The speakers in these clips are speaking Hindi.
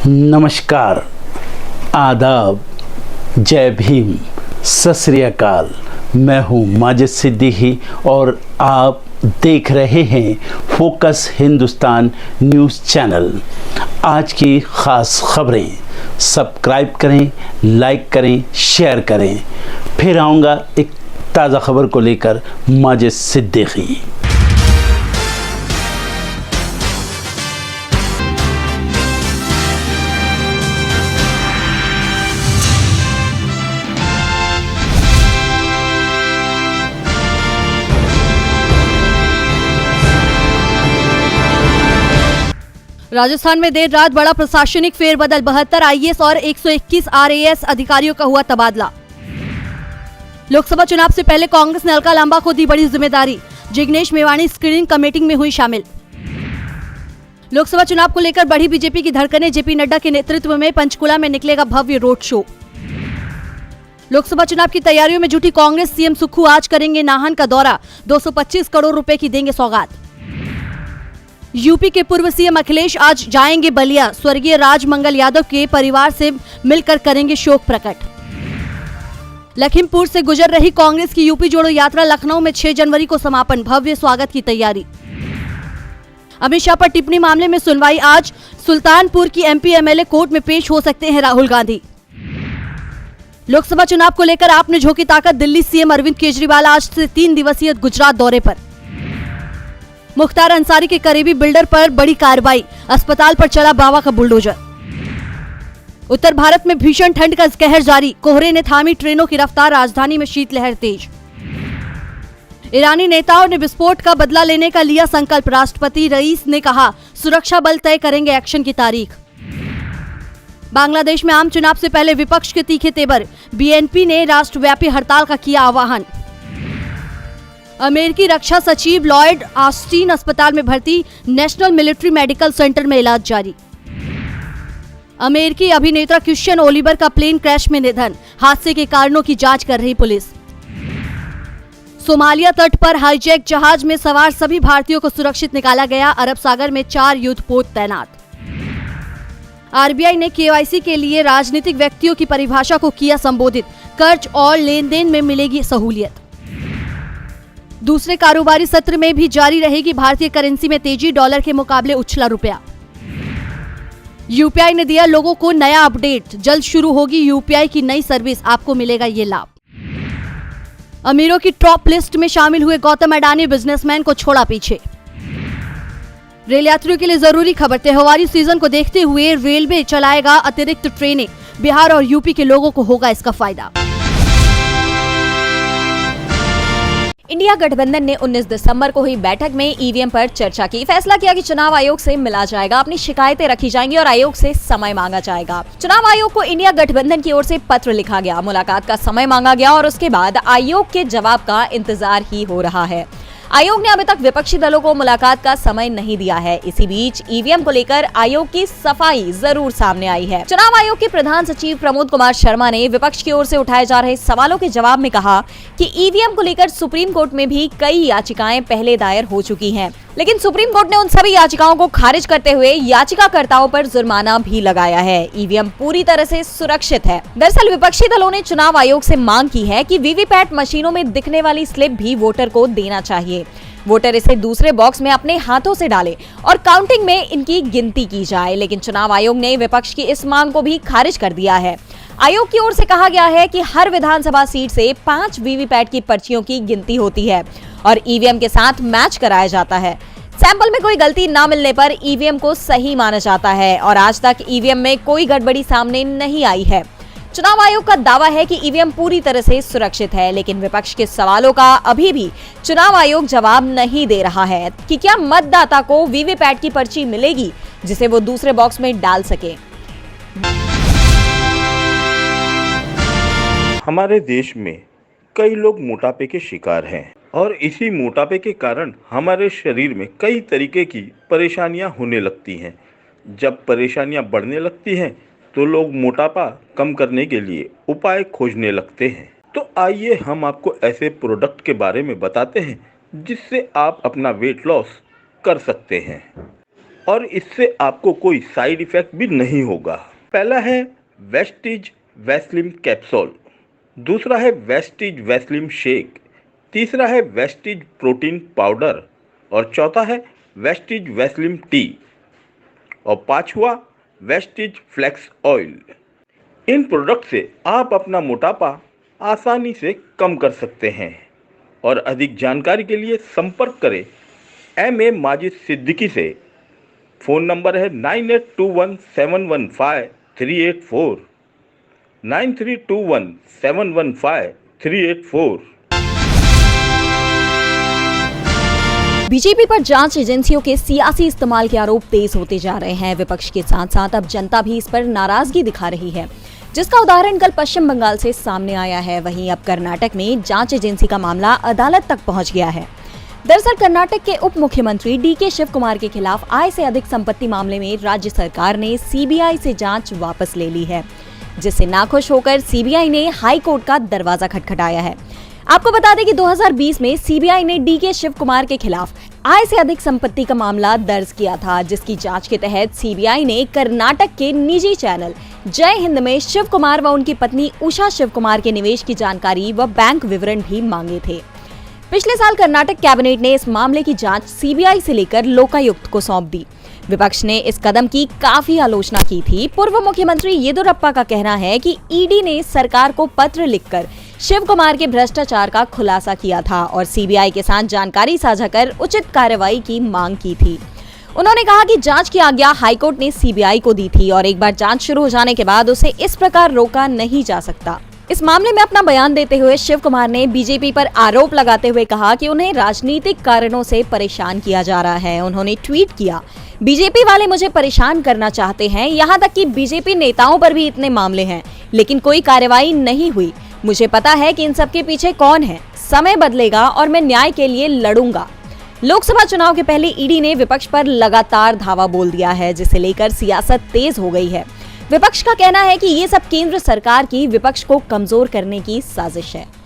नमस्कार, आदाब, जय भीम, सत श्री अकाल। मैं हूँ माजिद सिद्दीकी और आप देख रहे हैं फोकस हिंदुस्तान न्यूज़ चैनल। आज की ख़ास खबरें सब्सक्राइब करें, लाइक करें, शेयर करें। फिर आऊँगा एक ताज़ा खबर को लेकर माजिद सिद्दीकी। राजस्थान में देर रात बड़ा प्रशासनिक फेरबदल, 72 आईएएस और 121 आरएएस अधिकारियों का हुआ तबादला। लोकसभा चुनाव से पहले कांग्रेस ने अलका लांबा को दी बड़ी जिम्मेदारी, जिग्नेश मेवाणी स्क्रीनिंग कमेटी में हुई शामिल। लोकसभा चुनाव को लेकर बढ़ी बीजेपी की धड़कनें, जेपी नड्डा के नेतृत्व में पंचकुला में निकलेगा भव्य रोड शो। लोकसभा चुनाव की तैयारियों में जुटी कांग्रेस, सीएम सुक्खू आज करेंगे नाहन का दौरा, 225 करोड़ रुपए की देंगे सौगात। यूपी के पूर्व सीएम अखिलेश आज जाएंगे बलिया, स्वर्गीय राजमंगल यादव के परिवार से मिलकर करेंगे शोक प्रकट। लखीमपुर से गुजर रही कांग्रेस की यूपी जोड़ो यात्रा, लखनऊ में 6 जनवरी को समापन, भव्य स्वागत की तैयारी। अमित शाह पर टिप्पणी मामले में सुनवाई आज, सुल्तानपुर की एमपी एमएलए कोर्ट में पेश हो सकते हैं राहुल गांधी। लोकसभा चुनाव को लेकर आपने झोंकी ताकत, दिल्ली सीएम अरविंद केजरीवाल आज से 3 दिवसीय गुजरात दौरे पर। मुख्तार अंसारी के करीबी बिल्डर पर बड़ी कार्रवाई, अस्पताल पर चला बाबा का बुलडोजर। उत्तर भारत में भीषण ठंड का कहर जारी, कोहरे ने थामी ट्रेनों की रफ्तार, राजधानी में शीतलहर तेज। ईरानी नेताओं ने विस्फोट का बदला लेने का लिया संकल्प, राष्ट्रपति रईस ने कहा सुरक्षा बल तय करेंगे एक्शन की तारीख। बांग्लादेश में आम चुनाव से पहले विपक्ष के तीखे तेवर, बीएनपी ने राष्ट्रव्यापी हड़ताल का किया आह्वान। अमेरिकी रक्षा सचिव लॉयड ऑस्टिन अस्पताल में भर्ती, नेशनल मिलिट्री मेडिकल सेंटर में इलाज जारी। अमेरिकी अभिनेता क्रिश्चियन ओलिवर का प्लेन क्रैश में निधन, हादसे के कारणों की जांच कर रही पुलिस। सोमालिया तट पर हाईजैक जहाज में सवार सभी भारतीयों को सुरक्षित निकाला गया, अरब सागर में 4 युद्धपोत तैनात। आरबीआई ने केवाईसी के लिए राजनीतिक व्यक्तियों की परिभाषा को किया संबोधित, कर्ज और लेन देन में मिलेगी सहूलियत। दूसरे कारोबारी सत्र में भी जारी रहेगी भारतीय करेंसी में तेजी, डॉलर के मुकाबले उछला रुपया। यूपीआई ने दिया लोगों को नया अपडेट, जल्द शुरू होगी यूपीआई की नई सर्विस, आपको मिलेगा ये लाभ। अमीरों की टॉप लिस्ट में शामिल हुए गौतम अडानी बिजनेसमैन को छोड़ा पीछे। रेल यात्रियों के लिए जरूरी खबर, त्योहारी सीजन को देखते हुए रेलवे चलाएगा अतिरिक्त ट्रेनें, बिहार और यूपी के लोगों को होगा इसका फायदा। इंडिया गठबंधन ने 19 दिसंबर को हुई बैठक में ईवीएम पर चर्चा की, फैसला किया कि चुनाव आयोग से मिला जाएगा, अपनी शिकायतें रखी जाएंगी और आयोग से समय मांगा जाएगा। चुनाव आयोग को इंडिया गठबंधन की ओर से पत्र लिखा गया, मुलाकात का समय मांगा गया और उसके बाद आयोग के जवाब का इंतजार ही हो रहा है। आयोग ने अभी तक विपक्षी दलों को मुलाकात का समय नहीं दिया है। इसी बीच ईवीएम को लेकर आयोग की सफाई जरूर सामने आई है। चुनाव आयोग के प्रधान सचिव प्रमोद कुमार शर्मा ने विपक्ष की ओर से उठाए जा रहे सवालों के जवाब में कहा कि ईवीएम को लेकर सुप्रीम कोर्ट में भी कई याचिकाएं पहले दायर हो चुकी हैं, लेकिन सुप्रीम कोर्ट ने उन सभी याचिकाओं को खारिज करते हुए याचिकाकर्ताओं पर जुर्माना भी लगाया है। ईवीएम पूरी तरह से सुरक्षित है। दरअसल विपक्षी दलों ने चुनाव आयोग से मांग की है कि वीवीपैट मशीनों में दिखने वाली स्लिप भी वोटर को देना चाहिए। वोटर इसे दूसरे बॉक्स में अपने हाथों से डाले और काउंटिंग में इनकी गिनती की जाए, लेकिन चुनाव आयोग ने विपक्ष की इस मांग को भी खारिज कर दिया है। आयोग की ओर से कहा गया है कि हर विधानसभा सीट से 5 वीवीपैट की पर्चियों की गिनती होती है और ईवीएम के साथ मैच कराया जाता है। सैंपल में कोई गलती न मिलने पर ईवीएम को सही माना जाता है और आज तक ईवीएम में कोई गड़बड़ी सामने नहीं आई है। चुनाव आयोग का दावा है कि ईवीएम पूरी तरह से सुरक्षित है, लेकिन विपक्ष के सवालों का अभी भी चुनाव आयोग जवाब नहीं दे रहा है कि क्या मतदाता को वीवीपैट की पर्ची मिलेगी जिसे वो दूसरे बॉक्स में डाल सके। हमारे देश में कई लोग मोटापे के शिकार हैं और इसी मोटापे के कारण हमारे शरीर में कई तरीके की परेशानियां होने लगती हैं। जब परेशानियां बढ़ने लगती हैं तो लोग मोटापा कम करने के लिए उपाय खोजने लगते हैं। तो आइए हम आपको ऐसे प्रोडक्ट के बारे में बताते हैं जिससे आप अपना वेट लॉस कर सकते हैं। और इससे आपको कोई साइड इफेक्ट भी नहीं होगा। पहला है वेस्टीज वैस्लिम कैप्सूल, दूसरा है वेस्टीज वैस्लिम शेक, तीसरा है वेस्टीज प्रोटीन पाउडर और चौथा है वेस्टीज वैस्लिम टी और पांचवा वेस्टीज फ्लेक्स ऑयल। इन प्रोडक्ट से आप अपना मोटापा आसानी से कम कर सकते हैं और अधिक जानकारी के लिए संपर्क करें एम माजिद सिद्दीकी से। फ़ोन नंबर है 9821715384, 9321715384। बीजेपी पर जांच एजेंसियों के सियासी इस्तेमाल के आरोप तेज होते जा रहे हैं। विपक्ष के साथ साथ अब जनता भी इस पर नाराजगी दिखा रही है, जिसका उदाहरण कल पश्चिम बंगाल से सामने आया है। वहीं अब कर्नाटक में जांच एजेंसी का मामला अदालत तक पहुंच गया है। दरअसल कर्नाटक के उप मुख्यमंत्री डीके शिव कुमार के खिलाफ आय से अधिक संपत्ति मामले में राज्य सरकार ने सीबीआई से जांच वापस ले ली है, जिससे नाखुश होकर सीबीआई ने हाई कोर्ट का दरवाजा खटखटाया है। आपको बता दें कि 2020 में सीबीआई ने डीके शिव कुमार के खिलाफ आय से अधिक संपत्ति का मामला दर्ज किया था, जिसकी जांच के तहत सीबीआई ने कर्नाटक के निजी चैनल जय हिंद में शिव कुमार व उनकी पत्नी उषा शिव कुमार के निवेश की जानकारी व बैंक विवरण भी मांगे थे। पिछले साल कर्नाटक कैबिनेट ने इस मामले की जांच सीबीआई से लेकर लोकायुक्त को सौंप दी। विपक्ष ने इस कदम की काफी आलोचना की थी। पूर्व मुख्यमंत्री येदियुरप्पा का कहना है कि ईडी ने सरकार को पत्र लिखकर शिव कुमार के भ्रष्टाचार का खुलासा किया था और सीबीआई के साथ जानकारी साझा कर उचित कार्रवाई की मांग की थी। उन्होंने कहा कि जांच की आज्ञा हाईकोर्ट ने सीबीआई को दी थी और एक बार जांच शुरू हो जाने के बाद उसे इस प्रकार रोका नहीं जा सकता। इस मामले में अपना बयान देते हुए शिव कुमार ने बीजेपी पर आरोप लगाते हुए कहा कि उन्हें राजनीतिक कारणों से परेशान किया जा रहा है। उन्होंने ट्वीट किया, बीजेपी वाले मुझे परेशान करना चाहते हैं, यहाँ तक कि बीजेपी नेताओं पर भी इतने मामले हैं, लेकिन कोई कार्रवाई नहीं हुई। मुझे पता है कि इन सब के पीछे कौन है। समय बदलेगा और मैं न्याय के लिए लड़ूंगा। लोकसभा चुनाव के पहले ईडी ने विपक्ष पर लगातार धावा बोल दिया है, जिसे लेकर सियासत तेज हो गई है। विपक्ष का कहना है कि ये सब केंद्र सरकार की विपक्ष को कमजोर करने की साजिश है।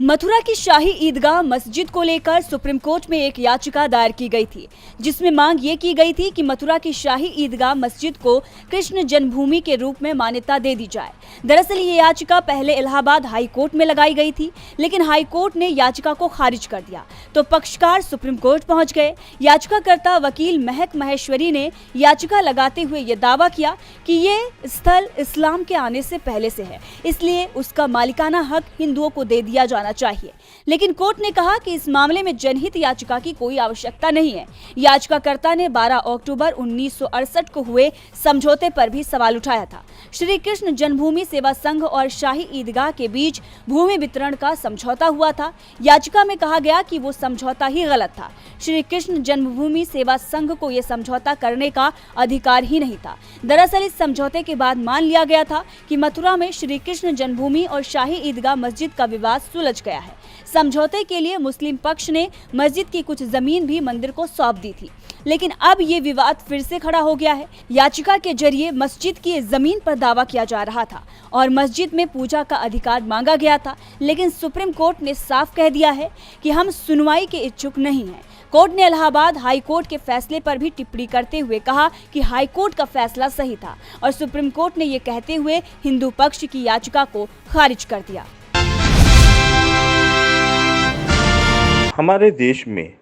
मथुरा की शाही ईदगाह मस्जिद को लेकर सुप्रीम कोर्ट में एक याचिका दायर की गई थी, जिसमें मांग ये की गई थी कि मथुरा की शाही ईदगाह मस्जिद को कृष्ण जन्मभूमि के रूप में मान्यता दे दी जाए। दरअसल ये याचिका पहले इलाहाबाद हाई कोर्ट में लगाई गई थी, लेकिन हाई कोर्ट ने याचिका को खारिज कर दिया तो पक्षकार सुप्रीम कोर्ट पहुंच गए। याचिकाकर्ता वकील महक महेश्वरी ने याचिका लगाते हुए ये दावा किया कि ये स्थल इस्लाम के आने से पहले से है, इसलिए उसका मालिकाना हक हिंदुओं को दे दिया जाना चाहिए। लेकिन कोर्ट ने कहा कि इस मामले में जनहित याचिका की कोई आवश्यकता नहीं है। याचिकाकर्ता ने 12 अक्टूबर 1968 को हुए समझौते पर भी सवाल उठाया था। श्री कृष्ण जन्मभूमि सेवा संघ और शाही ईदगाह के बीच भूमि वितरण का समझौता हुआ था। याचिका में कहा गया कि वो समझौता ही गलत था। श्री कृष्ण जन्मभूमि सेवा संघ को यह समझौता करने का अधिकार ही नहीं था। दरअसल इस समझौते के बाद मान लिया गया था कि मथुरा में श्री कृष्ण जन्मभूमि और शाही ईदगाह मस्जिद का विवाद सुलझ गया है। समझौते के लिए मुस्लिम पक्ष ने मस्जिद की कुछ जमीन भी मंदिर को सौंप दी थी, लेकिन अब ये विवाद फिर से खड़ा हो गया है। याचिका के जरिए मस्जिद की जमीन पर दावा किया जा रहा था और मस्जिद में पूजा का अधिकार मांगा गया था, लेकिन सुप्रीम कोर्ट ने साफ कह दिया है कि हम सुनवाई के इच्छुक नहीं हैं। कोर्ट ने इलाहाबाद हाई कोर्ट के फैसले पर भी टिप्पणी करते हुए कहा कि हाई कोर्ट का फैसला सही था और सुप्रीम कोर्ट ने ये कहते हुए हिंदू पक्ष की याचिका को खारिज कर दिया। हमारे देश में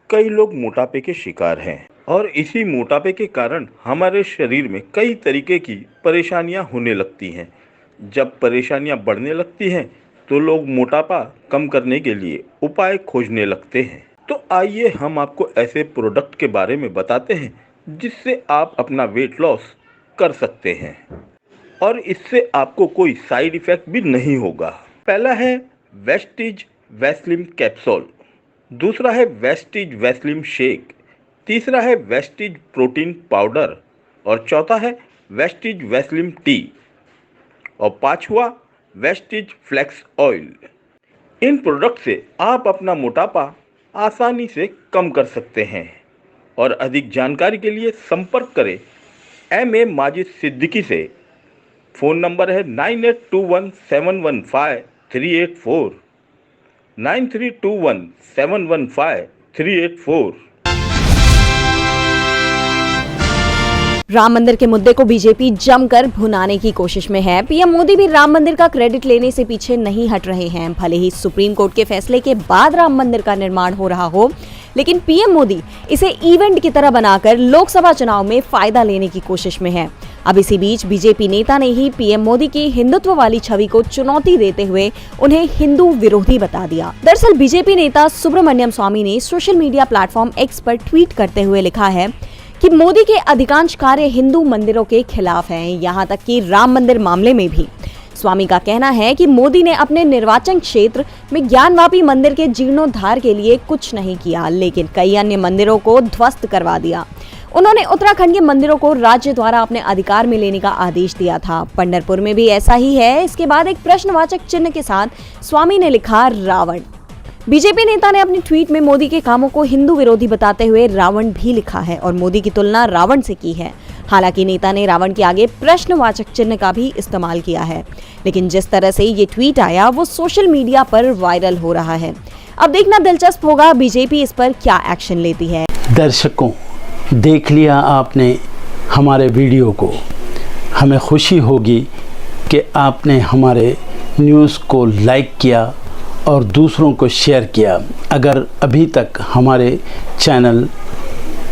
कई लोग मोटापे के शिकार हैं और इसी मोटापे के कारण हमारे शरीर में कई तरीके की परेशानियां होने लगती हैं। जब परेशानियां बढ़ने लगती हैं तो लोग मोटापा कम करने के लिए उपाय खोजने लगते हैं। तो आइए हम आपको ऐसे प्रोडक्ट के बारे में बताते हैं जिससे आप अपना वेट लॉस कर सकते हैं और इससे आपको कोई साइड इफेक्ट भी नहीं होगा। पहला है वेस्टीज वैस्लिम कैप्सूल, दूसरा है वेस्टीज वैस्लिम शेक, तीसरा है वेस्टीज प्रोटीन पाउडर और चौथा है वेस्टीज वैस्लिम टी और पांचवा वेस्टीज फ्लेक्स ऑयल। इन प्रोडक्ट से आप अपना मोटापा आसानी से कम कर सकते हैं और अधिक जानकारी के लिए संपर्क करें एम माजिद सिद्दीकी से। फ़ोन नंबर है 9821715384, 9321715384। 384। राम मंदिर के मुद्दे को बीजेपी जमकर भुनाने की कोशिश में है। पीएम मोदी भी राम मंदिर का क्रेडिट लेने से पीछे नहीं हट रहे हैं। भले ही सुप्रीम कोर्ट के फैसले के बाद राम मंदिर का निर्माण हो रहा हो, लेकिन पीएम मोदी इसे इवेंट की तरह बनाकर लोकसभा चुनाव में फायदा लेने की कोशिश में है। अब इसी बीच बीजेपी नेता ने ही पीएम मोदी की हिंदुत्व वाली छवि को चुनौती देते हुए उन्हें हिंदू विरोधी बता दिया। दरअसल बीजेपी नेता सुब्रमण्यम स्वामी ने सोशल मीडिया प्लेटफॉर्म एक्स पर ट्वीट करते हुए लिखा है कि मोदी के अधिकांश कार्य हिंदू मंदिरों के खिलाफ हैं, यहाँ तक कि राम मंदिर मामले में भी। स्वामी का कहना है कि मोदी ने अपने निर्वाचन क्षेत्र में ज्ञानवापी मंदिर के जीर्णोद्धार के लिए कुछ नहीं किया, लेकिन कई अन्य मंदिरों को ध्वस्त करवा दिया। उन्होंने उत्तराखंड के मंदिरों को राज्य द्वारा अपने अधिकार में लेने का आदेश दिया था। पंढरपुर में भी ऐसा ही है। इसके बाद एक प्रश्नवाचक चिन्ह के साथ स्वामी ने लिखा रावण। बीजेपी नेता ने अपने ट्वीट में मोदी के कामों को हिंदू विरोधी बताते हुए रावण भी लिखा है और मोदी की तुलना रावण से की है। हालांकि नेता ने रावण के आगे प्रश्नवाचक चिन्ह का भी इस्तेमाल किया है, लेकिन जिस तरह से ये ट्वीट आया वो सोशल मीडिया पर वायरल हो रहा है। अब देखना दिलचस्प होगा बीजेपी इस पर क्या एक्शन लेती है। दर्शकों, देख लिया आपने हमारे वीडियो को। हमें खुशी होगी कि आपने हमारे न्यूज़ को लाइक किया और दूसरों को शेयर किया। अगर अभी तक हमारे चैनल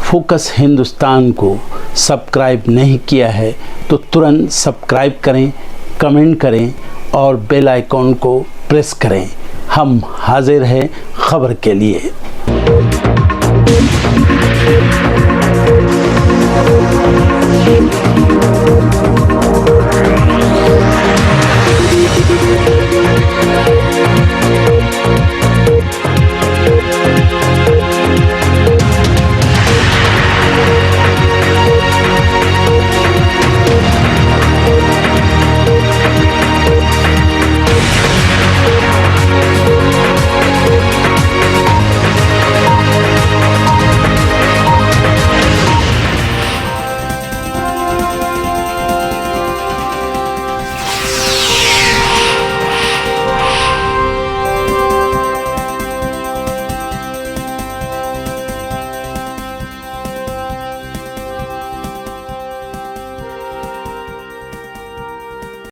फोकस हिंदुस्तान को सब्सक्राइब नहीं किया है तो तुरंत सब्सक्राइब करें, कमेंट करें और बेल आइकॉन को प्रेस करें। हम हाजिर हैं खबर के लिए।